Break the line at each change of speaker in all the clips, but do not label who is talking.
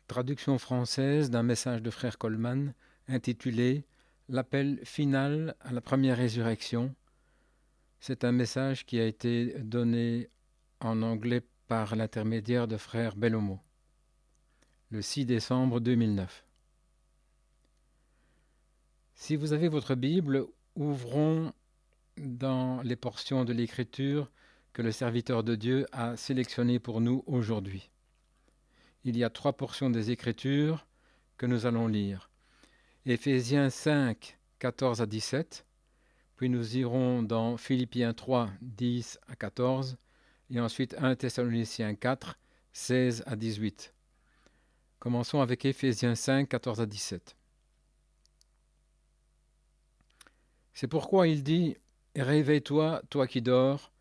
Traduction française d'un message de frère Coleman intitulé L'appel final à la première résurrection. C'est un message qui a été donné en anglais par l'intermédiaire de frère Bellomo, le 6 décembre 2009. Si vous avez votre Bible, ouvrons dans les portions de l'Écriture que le serviteur de Dieu a sélectionnées pour nous aujourd'hui. Il y a 3 portions des Écritures que nous allons lire. Éphésiens 5, 14 à 17, puis nous irons dans Philippiens 3, 10 à 14, et ensuite 1 Thessaloniciens 4, 16 à 18. Commençons avec Éphésiens 5, 14 à 17. C'est pourquoi il dit « Réveille-toi, toi qui dors,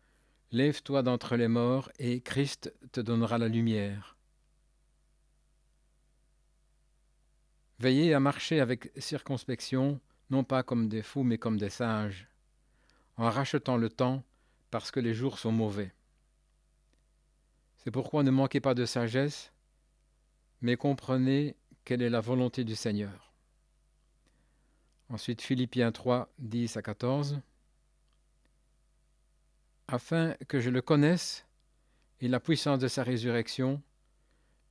lève-toi d'entre les morts, et Christ te donnera la lumière. » Veillez à marcher avec circonspection, non pas comme des fous, mais comme des sages, en rachetant le temps, parce que les jours sont mauvais. C'est pourquoi ne manquez pas de sagesse, mais comprenez quelle est la volonté du Seigneur. Ensuite, Philippiens 3, 10 à 14. Afin que je le connaisse, et la puissance de sa résurrection,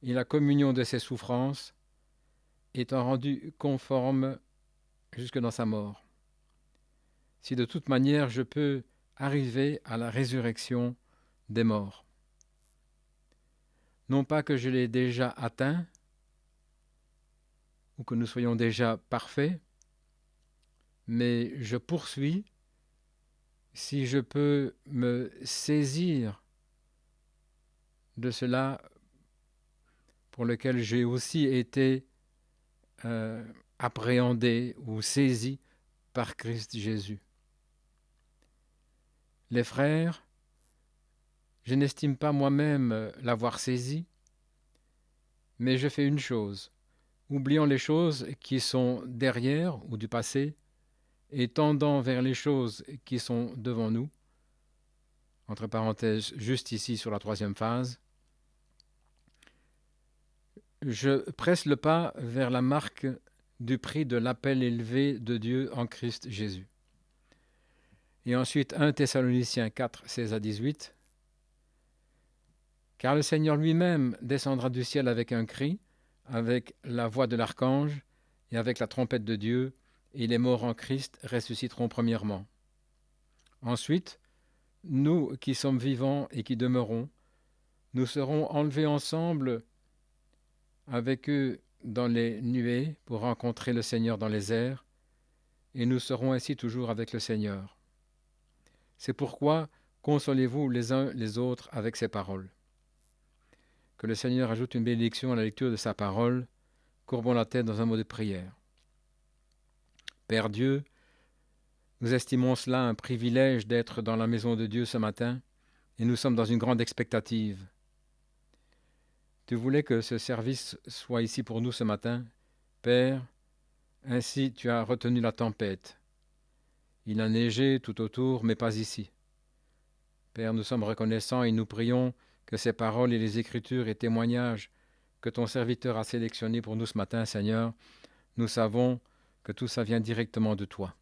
et la communion de ses souffrances, étant rendu conforme jusque dans sa mort. Si de toute manière je peux arriver à la résurrection des morts. Non pas que je l'ai déjà atteint, ou que nous soyons déjà parfaits, mais je poursuis si je peux me saisir de cela pour lequel j'ai aussi été appréhendé ou saisi par Christ Jésus. Les frères, je n'estime pas moi-même l'avoir saisi, mais je fais une chose, oubliant les choses qui sont derrière ou du passé, et tendant vers les choses qui sont devant nous, entre parenthèses, juste ici sur la 3e phase, je presse le pas vers la marque du prix de l'appel élevé de Dieu en Christ Jésus. Et ensuite 1 Thessaloniciens 4, 16 à 18. Car le Seigneur lui-même descendra du ciel avec un cri, avec la voix de l'archange et avec la trompette de Dieu, et les morts en Christ ressusciteront premièrement. Ensuite, nous qui sommes vivants et qui demeurons, nous serons enlevés ensemble avec eux dans les nuées pour rencontrer le Seigneur dans les airs, et nous serons ainsi toujours avec le Seigneur. C'est pourquoi consolez-vous les uns les autres avec ces paroles. Que le Seigneur ajoute une bénédiction à la lecture de sa parole. Courbons la tête dans un mot de prière. Père Dieu, nous estimons cela un privilège d'être dans la maison de Dieu ce matin, et nous sommes dans une grande expectative. Tu voulais que ce service soit ici pour nous ce matin, Père, ainsi tu as retenu la tempête. Il a neigé tout autour, mais pas ici. Père, nous sommes reconnaissants et nous prions que ces paroles et les Écritures et témoignages que ton serviteur a sélectionnés pour nous ce matin, Seigneur, nous savons que tout ça vient directement de toi.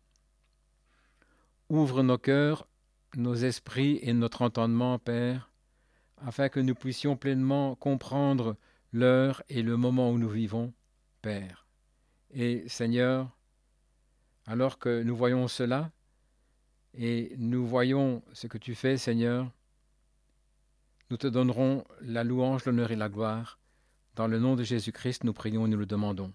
Ouvre nos cœurs, nos esprits et notre entendement, Père, afin que nous puissions pleinement comprendre l'heure et le moment où nous vivons, Père. Et Seigneur, alors que nous voyons cela, et nous voyons ce que tu fais, Seigneur, nous te donnerons la louange, l'honneur et la gloire. Dans le nom de Jésus-Christ, nous prions et nous le demandons.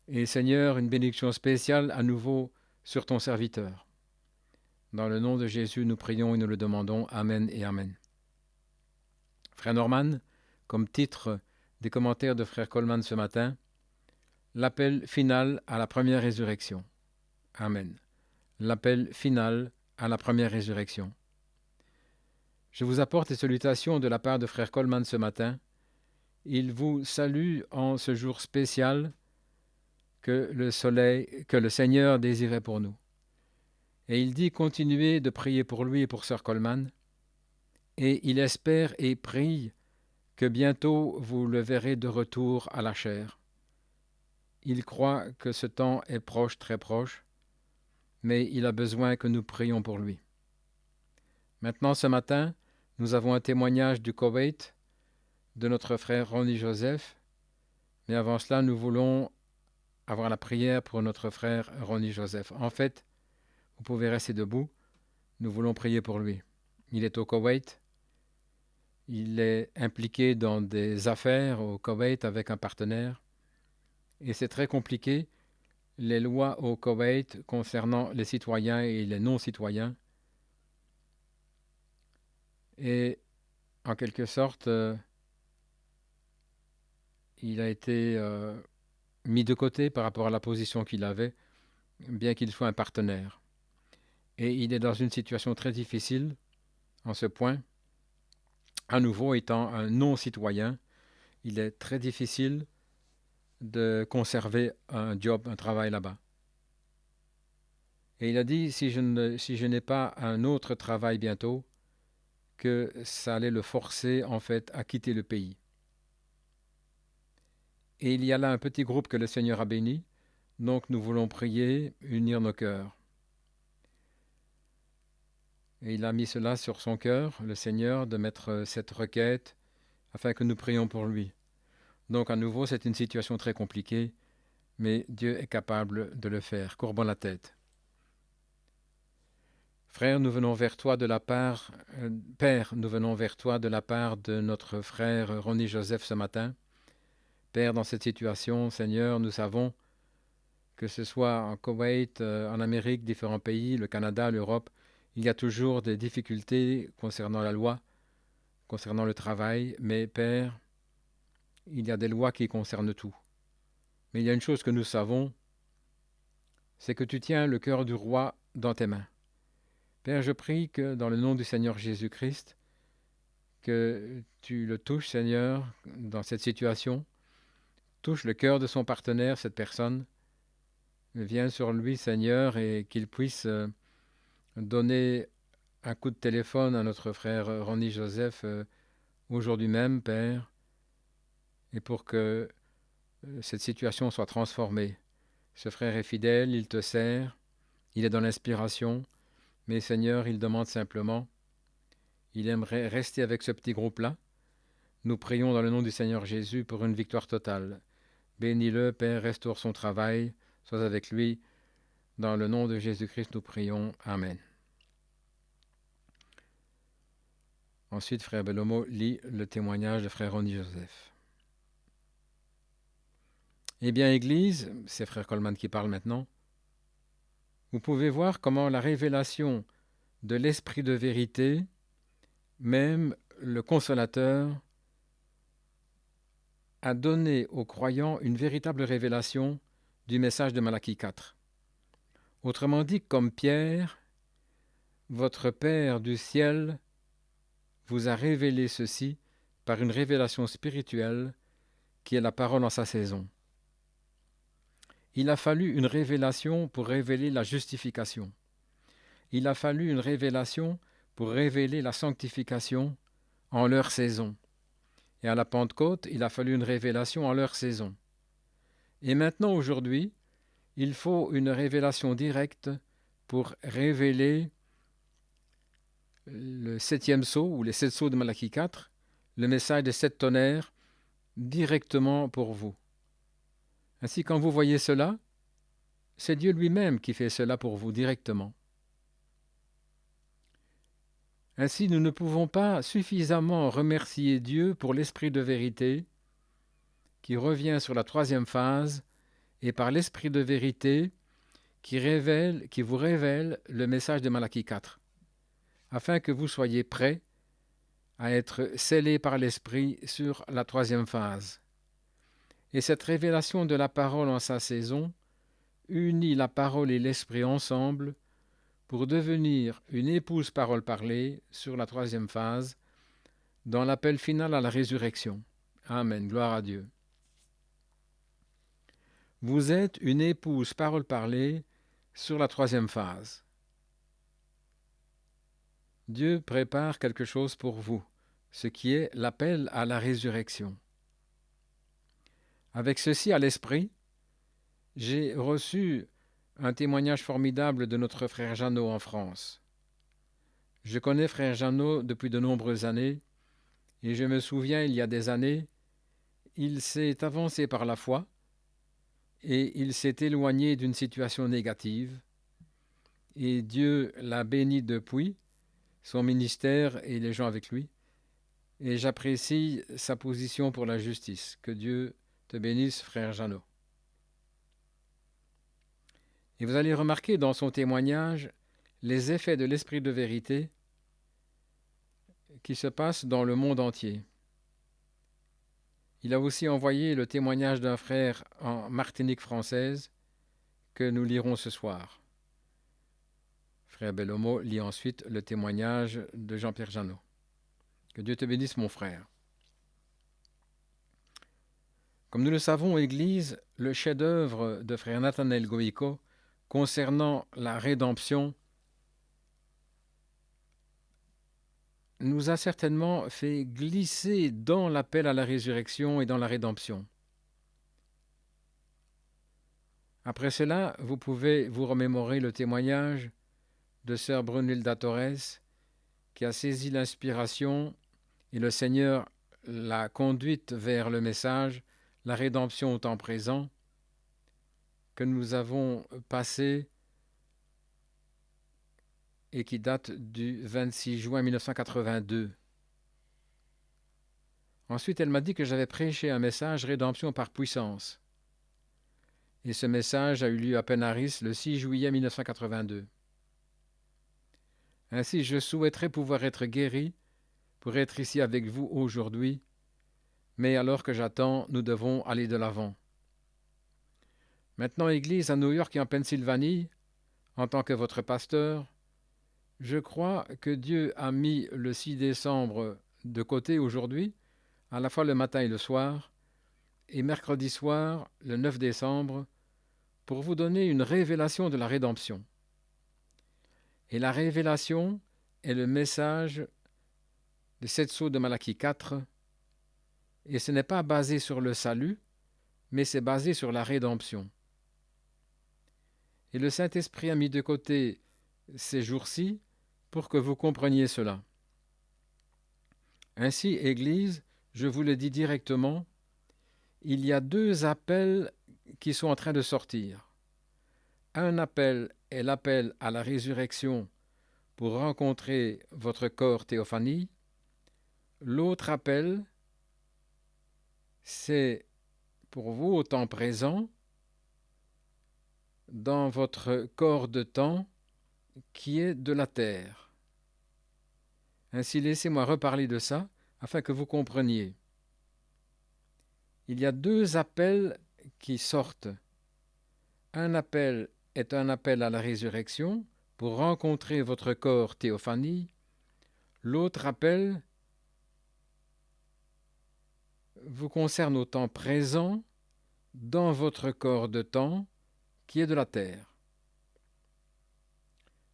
Et Seigneur, une bénédiction spéciale à nouveau sur ton serviteur. Dans le nom de Jésus, nous prions et nous le demandons. Amen et Amen. Frère Norman, comme titre des commentaires de Frère Coleman ce matin, l'appel final à la première résurrection. Amen. L'appel final à la première résurrection. Je vous apporte les salutations de la part de Frère Coleman ce matin. Il vous salue en ce jour spécial que le Seigneur désirait pour nous. Et il dit continuez de prier pour lui et pour Sœur Coleman, et il espère et prie que bientôt vous le verrez de retour à la chair. Il croit que ce temps est proche, très proche, mais il a besoin que nous prions pour lui. Maintenant, ce matin, nous avons un témoignage du Koweït, de notre frère Ronnie Joseph, mais avant cela, nous voulons avoir la prière pour notre frère Ronnie Joseph. En fait, vous pouvez rester debout, nous voulons prier pour lui. Il est au Koweït, il est impliqué dans des affaires au Koweït avec un partenaire, et c'est très compliqué. Les lois au Koweït concernant les citoyens et les non-citoyens. Et en quelque sorte, il a été mis de côté par rapport à la position qu'il avait, bien qu'il soit un partenaire. Et il est dans une situation très difficile en ce point. À nouveau, étant un non-citoyen, il est très difficile de conserver un job, un travail là-bas. Et il a dit, si je n'ai pas un autre travail bientôt, que ça allait le forcer en fait à quitter le pays. Et il y a là un petit groupe que le Seigneur a béni, donc nous voulons prier, unir nos cœurs. Et il a mis cela sur son cœur, le Seigneur, de mettre cette requête afin que nous prions pour lui. Donc à nouveau, c'est une situation très compliquée, mais Dieu est capable de le faire. Courbons la tête. Frère, nous venons vers toi de la part, Père, nous venons vers toi de la part de notre frère Ronnie Joseph ce matin. Père, dans cette situation, Seigneur, nous savons que ce soit en Koweït, en Amérique, différents pays, le Canada, l'Europe, il y a toujours des difficultés concernant la loi, concernant le travail, mais Père, il y a des lois qui concernent tout. Mais il y a une chose que nous savons, c'est que tu tiens le cœur du roi dans tes mains. Père, je prie que dans le nom du Seigneur Jésus-Christ, que tu le touches, Seigneur, dans cette situation, touche le cœur de son partenaire, cette personne, viens sur lui, Seigneur, et qu'il puisse donner un coup de téléphone à notre frère Ronnie Joseph aujourd'hui même, Père, et pour que cette situation soit transformée. Ce frère est fidèle, il te sert, il est dans l'inspiration, mais Seigneur, il demande simplement, il aimerait rester avec ce petit groupe-là. Nous prions dans le nom du Seigneur Jésus pour une victoire totale. Bénis-le, Père, restaure son travail, sois avec lui. Dans le nom de Jésus-Christ, nous prions. Amen. Ensuite, frère Bellomo lit le témoignage de frère Ronnie Joseph. Eh bien, Église, c'est frère Coleman qui parle maintenant, vous pouvez voir comment la révélation de l'Esprit de vérité, même le Consolateur, a donné aux croyants une véritable révélation du message de Malachie 4. Autrement dit, comme Pierre, votre Père du ciel vous a révélé ceci par une révélation spirituelle qui est la parole en sa saison. Il a fallu une révélation pour révéler la justification. Il a fallu une révélation pour révéler la sanctification en leur saison. Et à la Pentecôte, il a fallu une révélation en leur saison. Et maintenant, aujourd'hui, il faut une révélation directe pour révéler le 7e sceau, ou les 7 sceaux de Malachie 4, le message des 7 tonnerres, directement pour vous. Ainsi, quand vous voyez cela, c'est Dieu lui-même qui fait cela pour vous directement. Ainsi, nous ne pouvons pas suffisamment remercier Dieu pour l'Esprit de vérité qui revient sur la 3e phase et par l'Esprit de vérité qui vous révèle le message de Malachie 4, afin que vous soyez prêts à être scellés par l'Esprit sur la 3e phase. Et cette révélation de la parole en sa saison unit la parole et l'Esprit ensemble pour devenir une épouse parole parlée sur la 3e phase, dans l'appel final à la résurrection. Amen, gloire à Dieu. Vous êtes une épouse parole parlée sur la 3e phase. Dieu prépare quelque chose pour vous. ce qui est l'appel à la résurrection. Avec ceci à l'esprit, j'ai reçu un témoignage formidable de notre frère Jeannot en France. Je connais frère Jeannot depuis de nombreuses années, et je me souviens, il y a des années, il s'est avancé par la foi, et il s'est éloigné d'une situation négative, et Dieu l'a béni depuis, son ministère et les gens avec lui, et j'apprécie sa position pour la justice. Que Dieu te bénisse, frère Jeannot. Et vous allez remarquer dans son témoignage les effets de l'esprit de vérité qui se passent dans le monde entier. Il a aussi envoyé le témoignage d'un frère en Martinique française que nous lirons ce soir. Frère Bellomo lit ensuite le témoignage de Jean-Pierre Jeannot. Que Dieu te bénisse, mon frère. Comme nous le savons, Église, le chef-d'œuvre de frère Nathanaël Goïko concernant la rédemption nous a certainement fait glisser dans l'appel à la résurrection et dans la rédemption. Après cela, vous pouvez vous remémorer le témoignage de sœur Brunilda Torres, qui a saisi l'inspiration et le Seigneur l'a conduite vers le message « La rédemption au temps présent » que nous avons passé et qui date du 26 juin 1982. Ensuite, elle m'a dit que j'avais prêché un message « Rédemption par puissance ». Et ce message a eu lieu à Penaris le 6 juillet 1982. Ainsi, je souhaiterais pouvoir être guéri pour être ici avec vous aujourd'hui, mais alors que j'attends, nous devons aller de l'avant. Maintenant, Église à New York et en Pennsylvanie, en tant que votre pasteur, je crois que Dieu a mis le 6 décembre de côté aujourd'hui, à la fois le matin et le soir, et mercredi soir, le 9 décembre, pour vous donner une révélation de la rédemption. Et la révélation est le message des 7 sceaux de Malachie 4, et ce n'est pas basé sur le salut, mais c'est basé sur la rédemption. Et le Saint-Esprit a mis de côté ces jours-ci pour que vous compreniez cela. Ainsi, Église, je vous le dis directement, il y a 2 appels qui sont en train de sortir. Un appel est l'appel à la résurrection pour rencontrer votre corps théophanie. L'autre appel, c'est pour vous au temps présent, dans votre corps de temps qui est de la terre. Ainsi, laissez-moi reparler de ça afin que vous compreniez. Il y a 2 appels qui sortent. Un appel est un appel à la résurrection pour rencontrer votre corps théophanie. L'autre appel vous concerne au temps présent dans votre corps de temps qui est de la terre.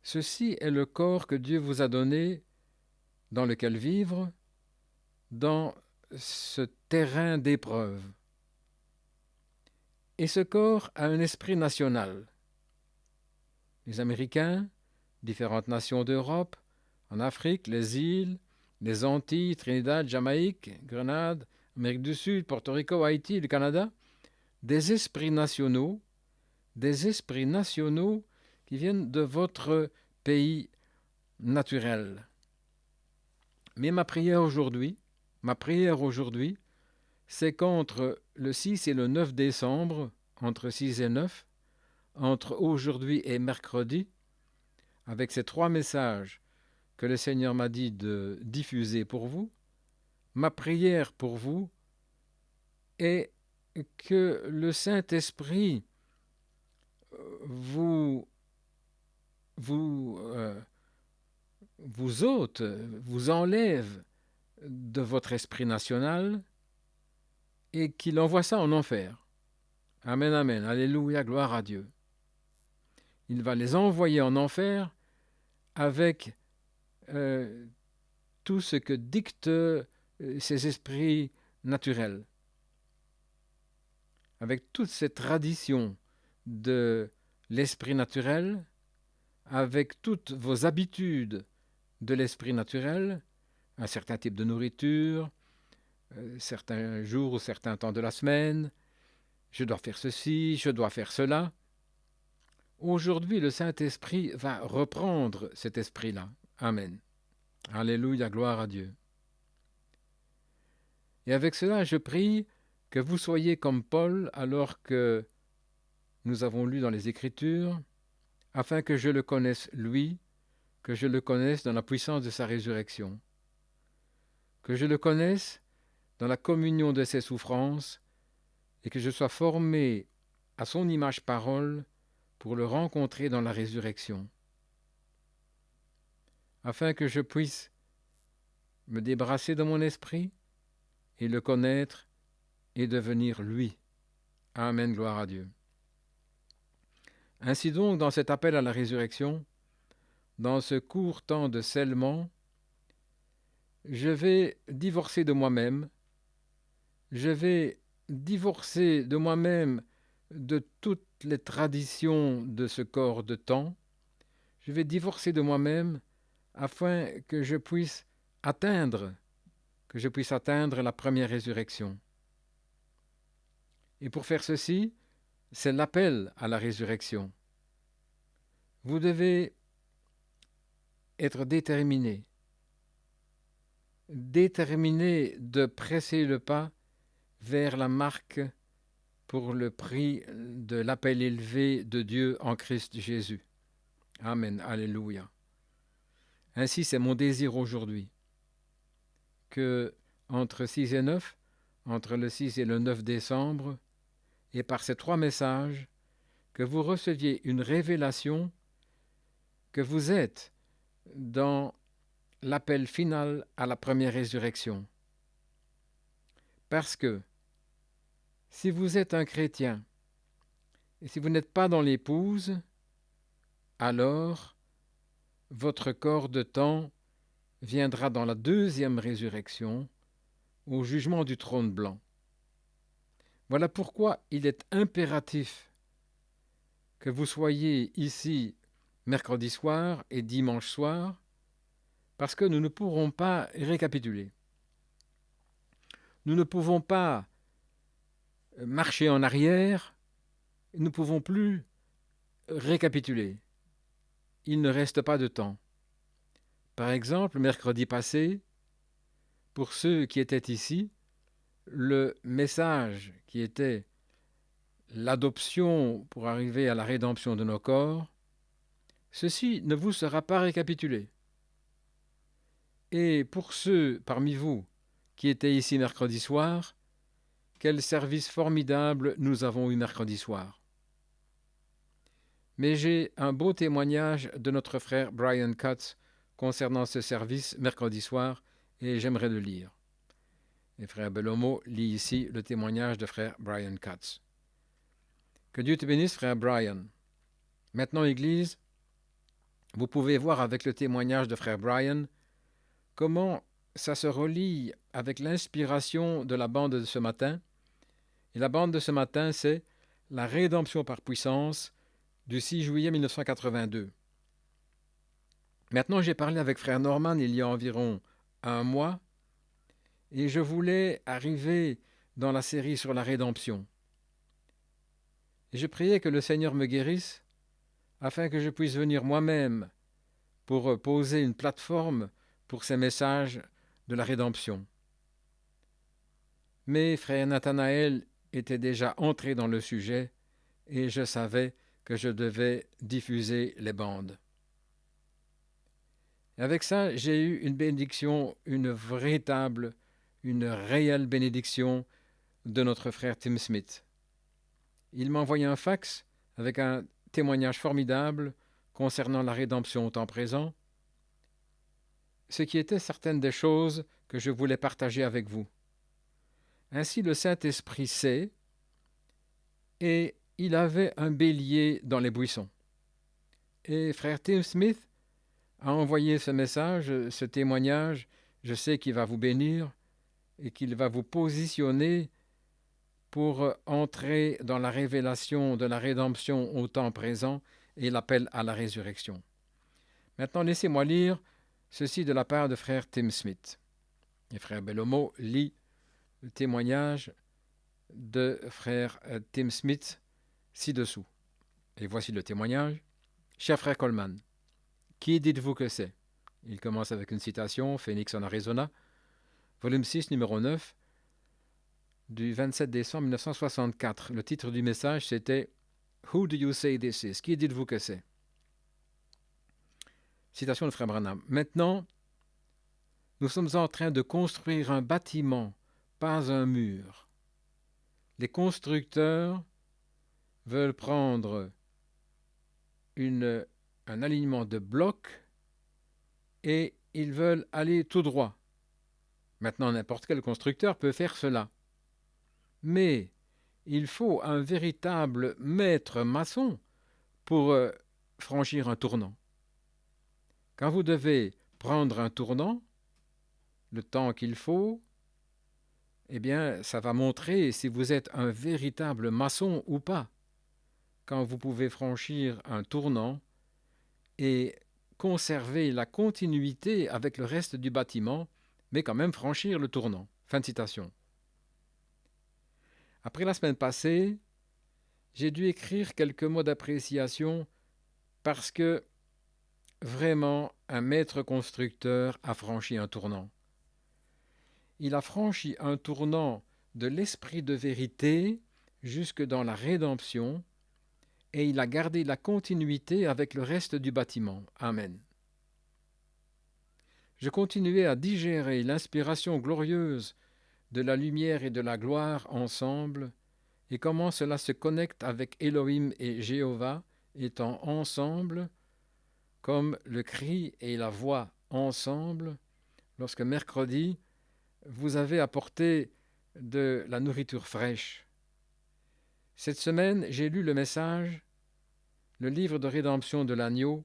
Ceci est le corps que Dieu vous a donné dans lequel vivre, dans ce terrain d'épreuve. Et ce corps a un esprit national. Les Américains, différentes nations d'Europe, en Afrique, les îles, les Antilles, Trinidad, Jamaïque, Grenade, Amérique du Sud, Porto Rico, Haïti, le Canada, des esprits nationaux qui viennent de votre pays naturel. Mais ma prière aujourd'hui, c'est qu'entre le 6 et le 9 décembre, entre 6 et 9, entre aujourd'hui et mercredi, avec ces 3 messages que le Seigneur m'a dit de diffuser pour vous, ma prière pour vous est que le Saint-Esprit vous ôte, vous enlève de votre esprit national et qu'il envoie ça en enfer. Amen, amen, alléluia, gloire à Dieu. Il va les envoyer en enfer avec tout ce que dictent ces esprits naturels, avec toute cette tradition de l'esprit naturel, avec toutes vos habitudes de l'esprit naturel, un certain type de nourriture, certains jours ou certains temps de la semaine, je dois faire ceci, je dois faire cela. Aujourd'hui, le Saint-Esprit va reprendre cet esprit-là. Amen. Alléluia, gloire à Dieu. Et avec cela, je prie que vous soyez comme Paul alors que nous avons lu dans les Écritures, afin que je le connaisse lui, que je le connaisse dans la puissance de sa résurrection, que je le connaisse dans la communion de ses souffrances, et que je sois formé à son image parole pour le rencontrer dans la résurrection, afin que je puisse me débarrasser de mon esprit et le connaître et devenir lui. Amen, gloire à Dieu. Ainsi donc, dans cet appel à la résurrection, dans ce court temps de scellement, je vais divorcer de moi-même, je vais divorcer de moi-même de toutes les traditions de ce corps de temps, je vais divorcer de moi-même afin que je puisse atteindre la première résurrection. Et pour faire ceci, c'est l'appel à la résurrection. Vous devez être déterminé de presser le pas vers la marque pour le prix de l'appel élevé de Dieu en Christ Jésus. Amen, alléluia. Ainsi, c'est mon désir aujourd'hui que entre 6 et 9, entre le 6 et le 9 décembre, et par ces 3 messages, que vous receviez une révélation que vous êtes dans l'appel final à la première résurrection. Parce que si vous êtes un chrétien et si vous n'êtes pas dans l'épouse, alors votre corps de temps viendra dans la deuxième résurrection, au jugement du trône blanc. Voilà pourquoi il est impératif que vous soyez ici mercredi soir et dimanche soir, parce que nous ne pourrons pas récapituler. Nous ne pouvons pas marcher en arrière, nous ne pouvons plus récapituler. Il ne reste pas de temps. Par exemple, mercredi passé, pour ceux qui étaient ici, le message qui était l'adoption pour arriver à la rédemption de nos corps, ceci ne vous sera pas récapitulé. Et pour ceux parmi vous qui étaient ici mercredi soir, quel service formidable nous avons eu mercredi soir. Mais j'ai un beau témoignage de notre frère Brian Katz concernant ce service mercredi soir et j'aimerais le lire. Et frère Bellomo lit ici le témoignage de frère Brian Katz. Que Dieu te bénisse, frère Brian. Maintenant, Église, vous pouvez voir avec le témoignage de frère Brian comment ça se relie avec l'inspiration de la bande de ce matin. Et la bande de ce matin, c'est La rédemption par puissance du 6 juillet 1982. Maintenant, j'ai parlé avec frère Norman il y a environ 1 mois et je voulais arriver dans la série sur la rédemption. Et je priais que le Seigneur me guérisse afin que je puisse venir moi-même pour poser une plateforme pour ces messages de la rédemption. Mais frère Nathanaël était déjà entré dans le sujet et je savais que je devais diffuser les bandes. Et avec ça, j'ai eu une bénédiction, une réelle bénédiction de notre frère Tim Smith. Il m'a envoyé un fax avec un témoignage formidable concernant la rédemption au temps présent, ce qui était certaines des choses que je voulais partager avec vous. Ainsi le Saint-Esprit sait, et il avait un bélier dans les buissons. Et frère Tim Smith a envoyé ce message, ce témoignage, Je sais qu'il va vous bénir et qu'il va vous positionner pour entrer dans la révélation de la rédemption au temps présent et l'appel à la résurrection. Maintenant, laissez-moi lire ceci de la part de frère Tim Smith. Et frère Bellomo lit le témoignage de frère Tim Smith ci-dessous. Et voici le témoignage. Cher frère Coleman, qui dites-vous que c'est? Il commence avec une citation, Phoenix en Arizona, volume 6, numéro 9, du 27 décembre 1964. Le titre du message, c'était « Who do you say this is » Qui dites-vous que c'est? Citation de frère Branham. Maintenant, nous sommes en train de construire un bâtiment, pas un mur. Les constructeurs veulent prendre un alignement de blocs et ils veulent aller tout droit. Maintenant, n'importe quel constructeur peut faire cela. Mais il faut un véritable maître maçon pour franchir un tournant. Quand vous devez prendre un tournant, le temps qu'il faut, eh bien, ça va montrer si vous êtes un véritable maçon ou pas. Quand vous pouvez franchir un tournant et conserver la continuité avec le reste du bâtiment, mais quand même franchir le tournant. Fin de citation. Après la semaine passée, j'ai dû écrire quelques mots d'appréciation parce que vraiment un maître constructeur a franchi un tournant. Il a franchi un tournant de l'esprit de vérité jusque dans la rédemption et il a gardé la continuité avec le reste du bâtiment. Amen. Je continuais à digérer l'inspiration glorieuse de la lumière et de la gloire ensemble, et comment cela se connecte avec Elohim et Jéhovah étant ensemble, comme le cri et la voix ensemble, lorsque mercredi, vous avez apporté de la nourriture fraîche. Cette semaine, j'ai lu le message, le livre de rédemption de l'agneau,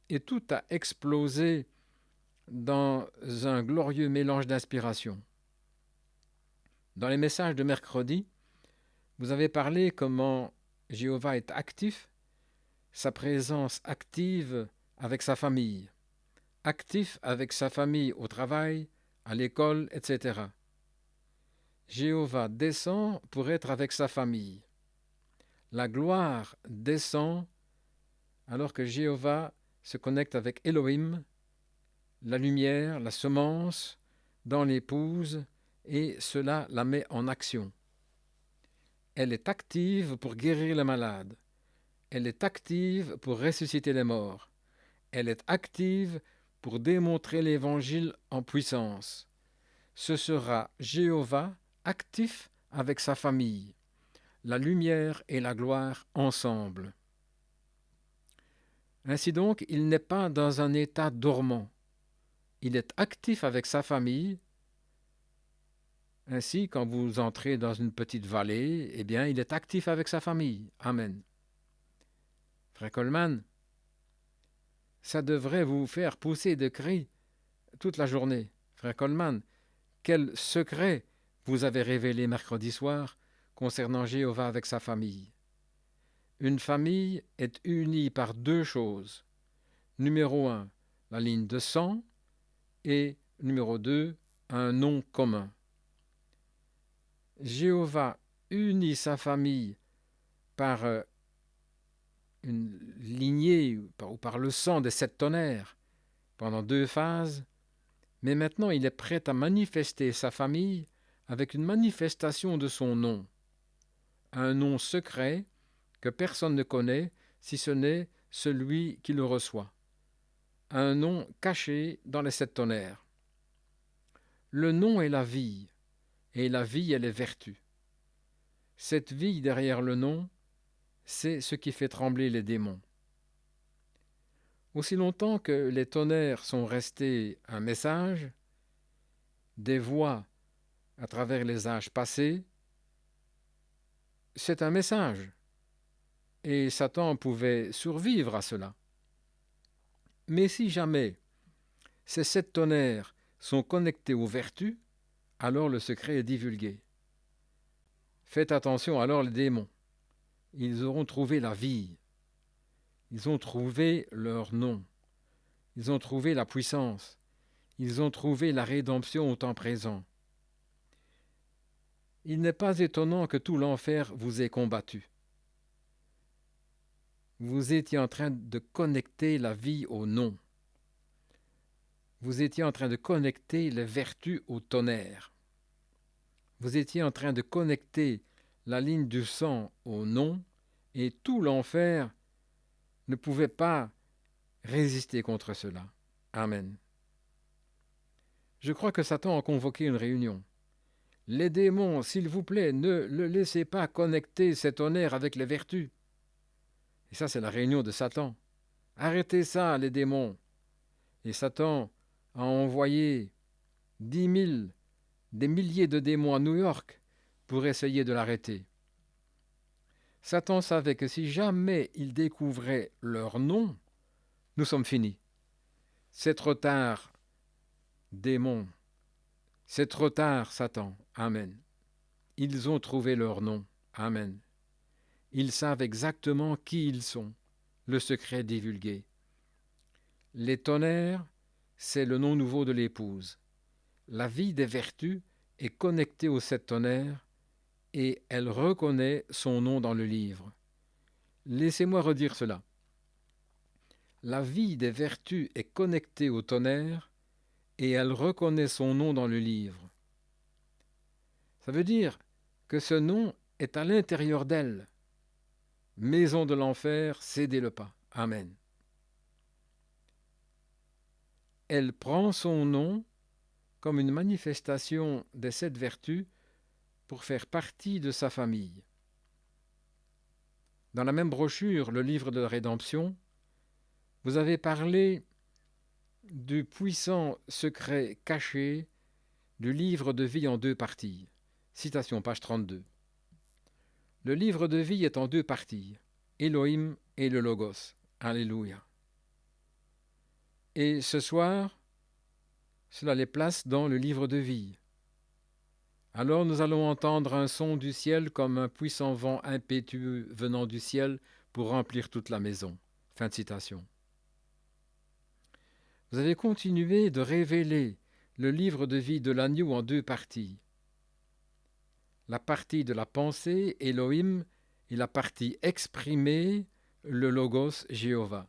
et tout a explosé dans un glorieux mélange d'inspiration. Dans les messages de mercredi, vous avez parlé comment Jéhovah est actif, sa présence active avec sa famille, actif avec sa famille au travail, à l'école, etc. Jéhovah descend pour être avec sa famille. La gloire descend alors que Jéhovah se connecte avec Elohim, la lumière, la semence, dans l'épouse, et cela la met en action. Elle est active pour guérir les malades. Elle est active pour ressusciter les morts. Elle est active pour démontrer l'Évangile en puissance. Ce sera Jéhovah actif avec sa famille. La lumière et la gloire ensemble. Ainsi donc, il n'est pas dans un état dormant. Il est actif avec sa famille. Ainsi, quand vous entrez dans une petite vallée, eh bien, il est actif avec sa famille. Amen. Frère Coleman, ça devrait vous faire pousser de cris toute la journée. Frère Coleman, quel secret vous avez révélé mercredi soir concernant Jéhovah avec sa famille? Une famille est unie par deux choses. Numéro 1, la ligne de sang, et numéro 2, un nom commun. Jéhovah unit sa famille par une lignée ou par le sang des 7 tonnerres pendant 2 phases, mais maintenant il est prêt à manifester sa famille avec une manifestation de son nom, un nom secret que personne ne connaît si ce n'est celui qui le reçoit, un nom caché dans les 7 tonnerres. Le nom est la vie, et la vie est les vertus. Cette vie derrière le nom, c'est ce qui fait trembler les démons. Aussi longtemps que les tonnerres sont restés un message, des voix à travers les âges passés, c'est un message, et Satan pouvait survivre à cela. Mais si jamais ces 7 tonnerres sont connectés aux vertus, alors le secret est divulgué. Faites attention alors les démons. Ils auront trouvé la vie. Ils ont trouvé leur nom. Ils ont trouvé la puissance. Ils ont trouvé la rédemption au temps présent. Il n'est pas étonnant que tout l'enfer vous ait combattu. Vous étiez en train de connecter la vie au nom. Vous étiez en train de connecter les vertus au tonnerre. Vous étiez en train de connecter la ligne du sang au nom, et tout l'enfer ne pouvait pas résister contre cela. Amen. Je crois que Satan a convoqué une réunion. Les démons, s'il vous plaît, ne le laissez pas connecter cet honneur avec les vertus. Et ça, c'est la réunion de Satan. Arrêtez ça, les démons. Et Satan a envoyé 10 000, des milliers de démons à New York pour essayer de l'arrêter. Satan savait que si jamais il découvrait leur nom, nous sommes finis. C'est trop tard, démons. C'est trop tard, Satan. Amen. Ils ont trouvé leur nom. Amen. Ils savent exactement qui ils sont. Le secret divulgué. Les tonnerres, c'est le nom nouveau de l'épouse. La vie des vertus est connectée aux 7 tonnerres et elle reconnaît son nom dans le livre. Laissez-moi redire cela. La vie des vertus est connectée au tonnerre et elle reconnaît son nom dans le livre. Ça veut dire que ce nom est à l'intérieur d'elle. Maison de l'enfer, cédez le pas. Amen. Elle prend son nom comme une manifestation des 7 vertus pour faire partie de sa famille. Dans la même brochure, le livre de la rédemption, vous avez parlé du puissant secret caché du livre de vie en 2 parties. Citation, page 32. Le livre de vie est en 2 parties, Elohim et le Logos. Alléluia. Et ce soir, cela les place dans le livre de vie. Alors nous allons entendre un son du ciel comme un puissant vent impétueux venant du ciel pour remplir toute la maison. Fin de citation. Vous avez continué de révéler le livre de vie de l'agneau en 2 parties. La partie de la pensée, Elohim, et la partie exprimée, le Logos, Jéhovah.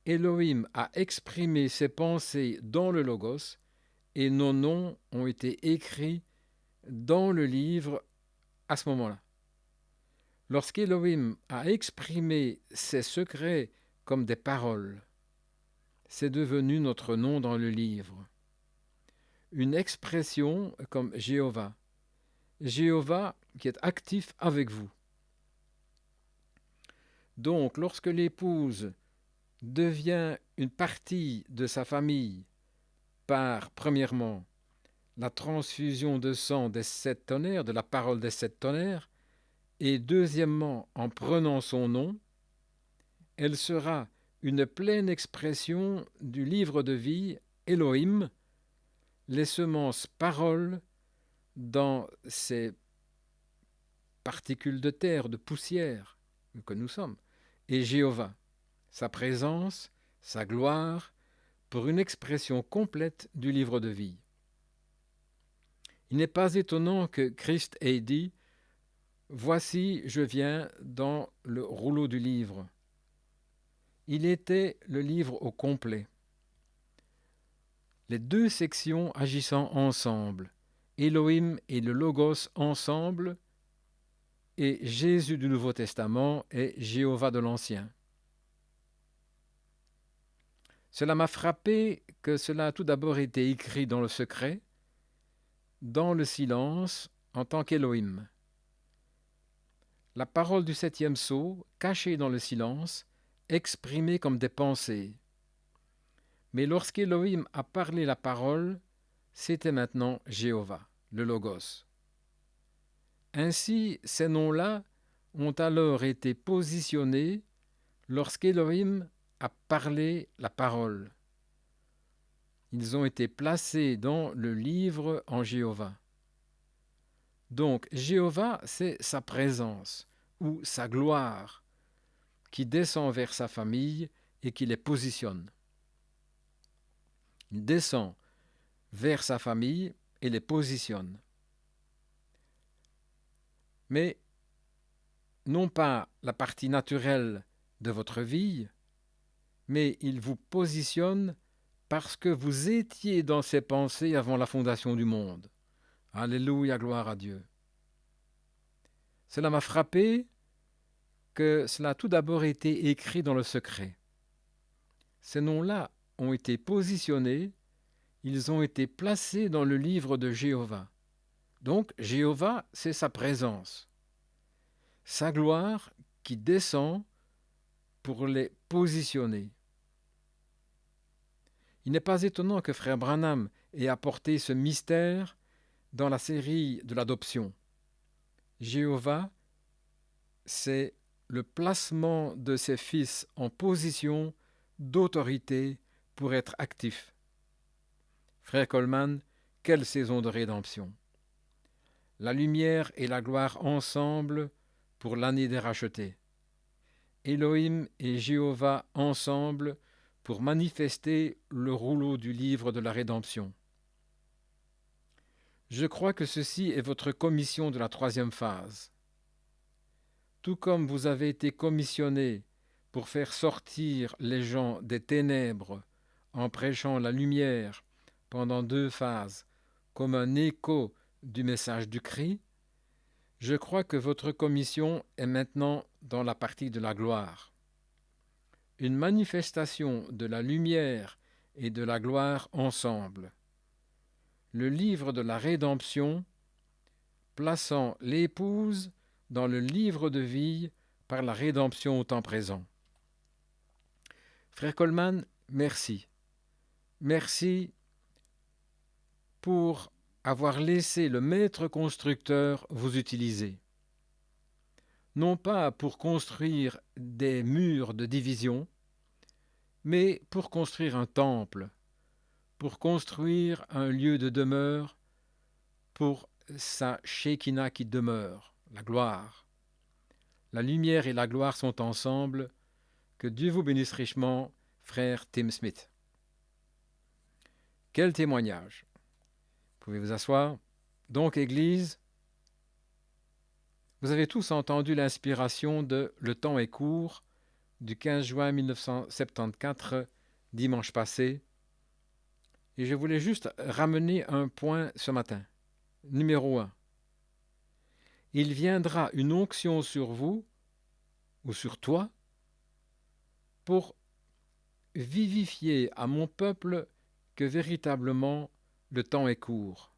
Elohim a exprimé ses pensées dans le Logos et nos noms ont été écrits dans le livre à ce moment-là. Lorsqu'Elohim a exprimé ses secrets comme des paroles, c'est devenu notre nom dans le livre. Une expression comme Jéhovah. Jéhovah qui est actif avec vous. Donc, lorsque l'épouse devient une partie de sa famille par, premièrement, la transfusion de sang des 7 tonnerres, de la parole des 7 tonnerres, et deuxièmement, en prenant son nom, elle sera une pleine expression du livre de vie, Elohim, les semences paroles dans ces particules de terre, de poussière que nous sommes, et Jéhovah, sa présence, sa gloire, pour une expression complète du livre de vie. Il n'est pas étonnant que Christ ait dit « Voici, je viens dans le rouleau du livre ». Il était le livre au complet. Les 2 sections agissant ensemble, Elohim et le Logos ensemble, et Jésus du Nouveau Testament et Jéhovah de l'Ancien. Cela m'a frappé que cela a tout d'abord été écrit dans le secret, dans le silence, en tant qu'Elohim. La parole du 7e sceau, cachée dans le silence, exprimée comme des pensées. Mais lorsqu'Elohim a parlé la parole, c'était maintenant Jéhovah, le Logos. Ainsi, ces noms-là ont alors été positionnés lorsqu'Elohim a parlé la parole. Ils ont été placés dans le livre en Jéhovah. Donc, Jéhovah, c'est sa présence ou sa gloire qui descend vers sa famille et qui les positionne. Il descend vers sa famille et les positionne. Mais non pas la partie naturelle de votre vie, mais il vous positionne parce que vous étiez dans ses pensées avant la fondation du monde. Alléluia, gloire à Dieu. Cela m'a frappé que cela a tout d'abord été écrit dans le secret. Ces noms-là ont été positionnés, ils ont été placés dans le livre de Jéhovah. Donc, Jéhovah, c'est sa présence, sa gloire qui descend pour les positionner. Il n'est pas étonnant que frère Branham ait apporté ce mystère dans la série de l'adoption. Jéhovah, c'est le placement de ses fils en position d'autorité pour être actifs. Frère Coleman, quelle saison de rédemption! La lumière et la gloire ensemble pour l'année des rachetés. Elohim et Jéhovah ensemble pour manifester le rouleau du livre de la rédemption. Je crois que ceci est votre commission de la 3e phase. Tout comme vous avez été commissionné pour faire sortir les gens des ténèbres en prêchant la lumière pendant 2 phases, comme un écho du message du cri, je crois que votre commission est maintenant dans la partie de la gloire. Une manifestation de la lumière et de la gloire ensemble. Le livre de la rédemption, plaçant l'épouse dans le livre de vie par la rédemption au temps présent. Frère Coleman, merci. Merci pour avoir laissé le maître constructeur vous utiliser. Non pas pour construire des murs de division, mais pour construire un temple, pour construire un lieu de demeure, pour sa Shekinah qui demeure, la gloire. La lumière et la gloire sont ensemble. Que Dieu vous bénisse richement, frère Tim Smith. Quel témoignage! Vous pouvez vous asseoir. Donc, Église, vous avez tous entendu l'inspiration de Le temps est court du 15 juin 1974, dimanche passé. Et je voulais juste ramener un point ce matin. Numéro 1. Il viendra une onction sur vous ou sur toi pour vivifier à mon peuple que véritablement le temps est court.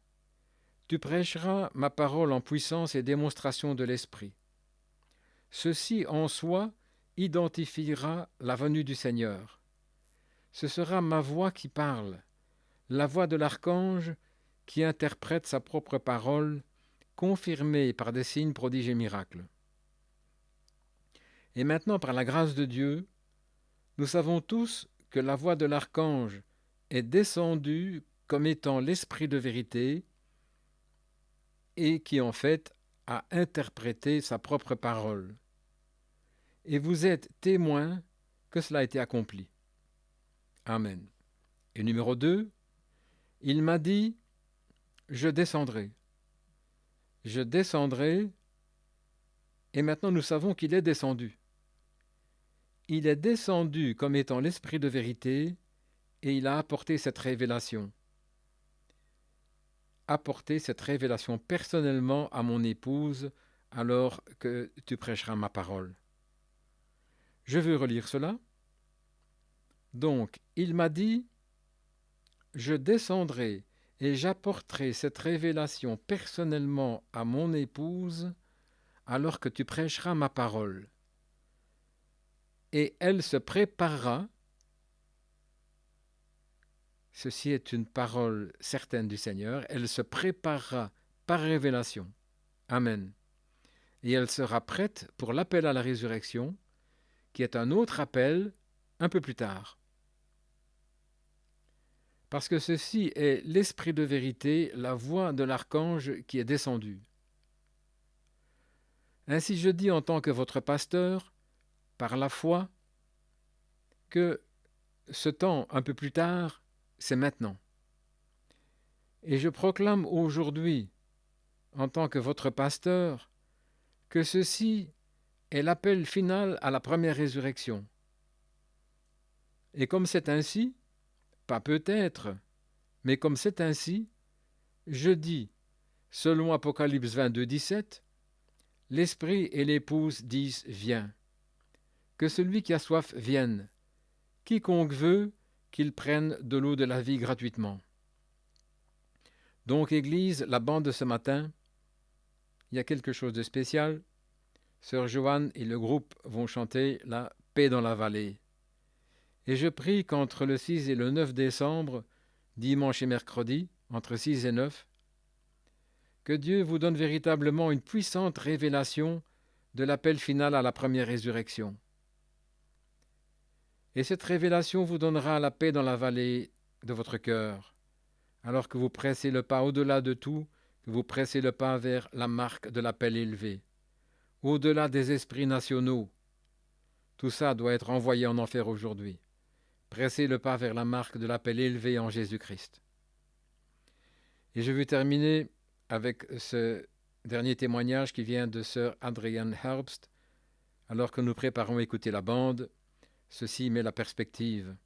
Tu prêcheras ma parole en puissance et démonstration de l'Esprit. Ceci en soi identifiera la venue du Seigneur. Ce sera ma voix qui parle, la voix de l'archange qui interprète sa propre parole, confirmée par des signes, prodiges et miracles. Et maintenant, par la grâce de Dieu, nous savons tous que la voix de l'archange est descendue comme étant l'esprit de vérité et qui en fait a interprété sa propre parole. Et vous êtes témoins que cela a été accompli. Amen. Et numéro 2, il m'a dit, je descendrai. Je descendrai, et maintenant nous savons qu'il est descendu. Il est descendu comme étant l'esprit de vérité, et il a apporté cette révélation. Apporter cette révélation personnellement à mon épouse alors que tu prêcheras ma parole. Je veux relire cela. Donc, il m'a dit, je descendrai et j'apporterai cette révélation personnellement à mon épouse alors que tu prêcheras ma parole. Et elle se préparera. Ceci est une parole certaine du Seigneur. Elle se préparera par révélation. Amen. Et elle sera prête pour l'appel à la résurrection, qui est un autre appel un peu plus tard. parce que ceci est l'Esprit de vérité, la voix de l'archange qui est descendu. Ainsi je dis en tant que votre pasteur, par la foi, que ce temps un peu plus tard, c'est maintenant. Et je proclame aujourd'hui, en tant que votre pasteur, que ceci est l'appel final à la première résurrection. Et comme c'est ainsi, pas peut-être, mais comme c'est ainsi, je dis, selon Apocalypse 22, 17, l'Esprit et l'épouse disent « Viens ». Que celui qui a soif vienne. Quiconque veut, qu'il prenne de l'eau de la vie gratuitement. Donc, Église, la bande de ce matin, il y a quelque chose de spécial. Sœur Joanne et le groupe vont chanter la paix dans la vallée. Et je prie qu'entre le 6 et le 9 décembre, dimanche et mercredi, entre 6 et 9, que Dieu vous donne véritablement une puissante révélation de l'appel final à la première résurrection. Et cette révélation vous donnera la paix dans la vallée de votre cœur, alors que vous pressez le pas au-delà de tout, que vous pressez le pas vers la marque de l'appel élevé, au-delà des esprits nationaux. Tout ça doit être envoyé en enfer aujourd'hui. Pressez le pas vers la marque de l'appel élevé en Jésus-Christ. Et je veux terminer avec ce dernier témoignage qui vient de sœur Adrienne Herbst, alors que nous préparons à écouter la bande. Ceci met la perspective.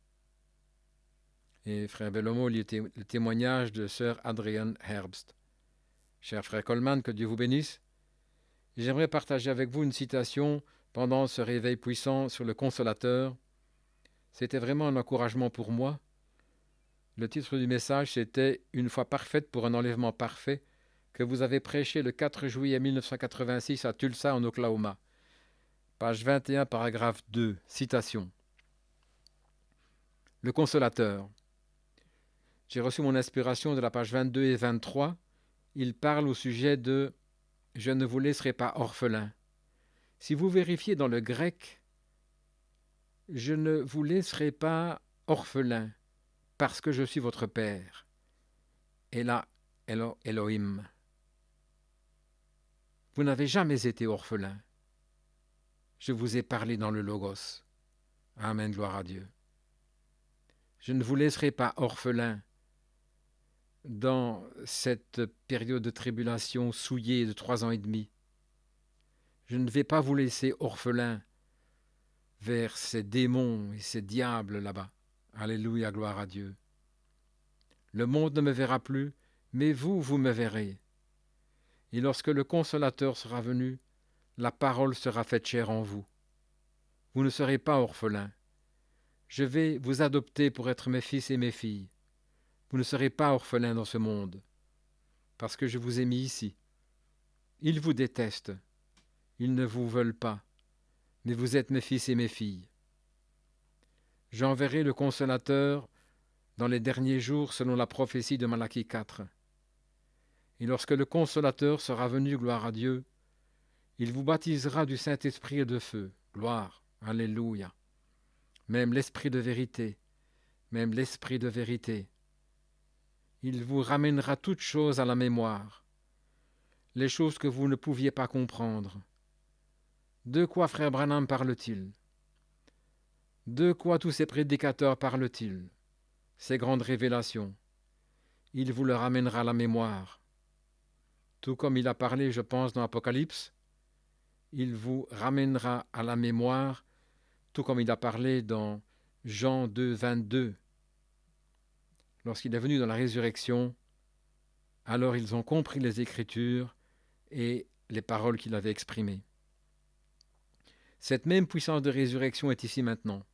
Et frère Bellomo lit le témoignage de sœur Adrienne Herbst. Cher frère Coleman, que Dieu vous bénisse. J'aimerais partager avec vous une citation pendant ce réveil puissant sur le Consolateur. C'était vraiment un encouragement pour moi. Le titre du message, c'était « Une foi parfaite pour un enlèvement parfait » que vous avez prêché le 4 juillet 1986 à Tulsa, en Oklahoma. Page 21, paragraphe 2, citation. Le Consolateur. J'ai reçu mon inspiration de la page 22 et 23. Il parle au sujet de « Je ne vous laisserai pas orphelin ». Si vous vérifiez dans le grec, « Je ne vous laisserai pas orphelin, parce que je suis votre Père ». Et là, Elohim. Vous n'avez jamais été orphelin. Je vous ai parlé dans le Logos. Amen, gloire à Dieu. Je ne vous laisserai pas orphelin dans cette période de tribulation souillée de 3 ans et demi. Je ne vais pas vous laisser orphelin vers ces démons et ces diables là-bas. Alléluia, gloire à Dieu. Le monde ne me verra plus, mais vous me verrez. Et lorsque le Consolateur sera venu, la parole sera faite chair en vous. Vous ne serez pas orphelins. Je vais vous adopter pour être mes fils et mes filles. Vous ne serez pas orphelins dans ce monde, parce que je vous ai mis ici. Ils vous détestent, ils ne vous veulent pas, mais vous êtes mes fils et mes filles. J'enverrai le Consolateur dans les derniers jours selon la prophétie de Malachie 4. Et lorsque le Consolateur sera venu, gloire à Dieu, il vous baptisera du Saint-Esprit et de feu. Gloire, alléluia. Même l'Esprit de vérité, même l'Esprit de vérité. Il vous ramènera toutes choses à la mémoire, les choses que vous ne pouviez pas comprendre. De quoi frère Branham parle-t-il? De quoi tous ces prédicateurs parlent-ils? Ces grandes révélations. Il vous le ramènera à la mémoire. Tout comme il a parlé, je pense, dans Apocalypse, il vous ramènera à la mémoire, tout comme il a parlé dans Jean 2, 22. Lorsqu'il est venu dans la résurrection, alors ils ont compris les Écritures et les paroles qu'il avait exprimées. Cette même puissance de résurrection est ici maintenant.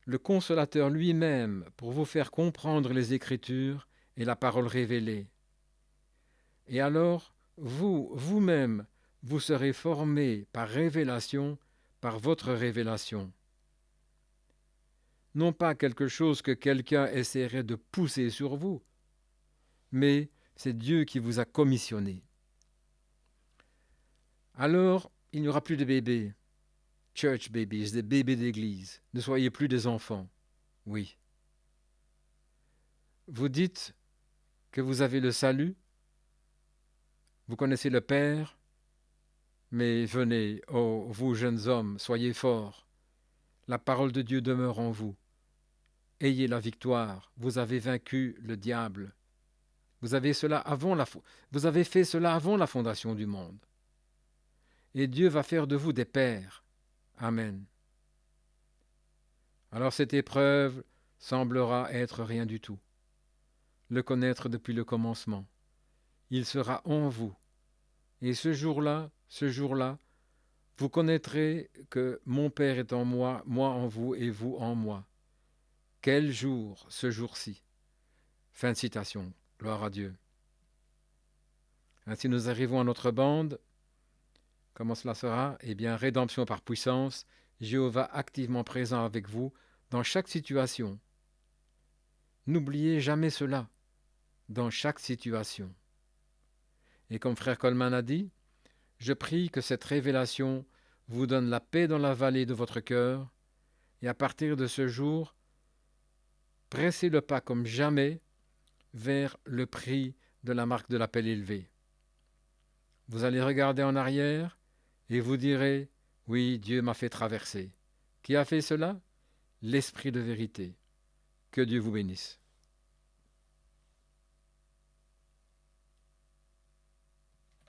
Le Consolateur lui-même, pour vous faire comprendre les Écritures et la parole révélée. Et alors, vous-même, vous serez formés par révélation, par votre révélation. Non pas quelque chose que quelqu'un essaierait de pousser sur vous, mais c'est Dieu qui vous a commissionné. Alors, il n'y aura plus de bébés, church babies, des bébés d'église. Ne soyez plus des enfants. Oui. Vous dites que vous avez le salut, vous connaissez le Père, mais venez, ô vous jeunes hommes, soyez forts, la parole de Dieu demeure en vous. Ayez la victoire, vous avez vaincu le diable. Vous avez fait cela avant la fondation du monde. Et Dieu va faire de vous des pères. Amen. Alors cette épreuve semblera être rien du tout. Le connaître depuis le commencement. Il sera en vous. Et ce jour-là, vous connaîtrez que mon Père est en moi, moi en vous et vous en moi. Quel jour, ce jour-ci. Fin de citation. Gloire à Dieu. Ainsi nous arrivons à notre bande. Comment cela sera? Eh bien, rédemption par puissance, Jéhovah activement présent avec vous dans chaque situation. N'oubliez jamais cela, dans chaque situation. Et comme frère Coleman a dit, je prie que cette révélation vous donne la paix dans la vallée de votre cœur, et à partir de ce jour, pressez le pas comme jamais vers le prix de la marque de l'appel élevé. Vous allez regarder en arrière et vous direz, oui, Dieu m'a fait traverser. Qui a fait cela? L'Esprit de vérité. Que Dieu vous bénisse.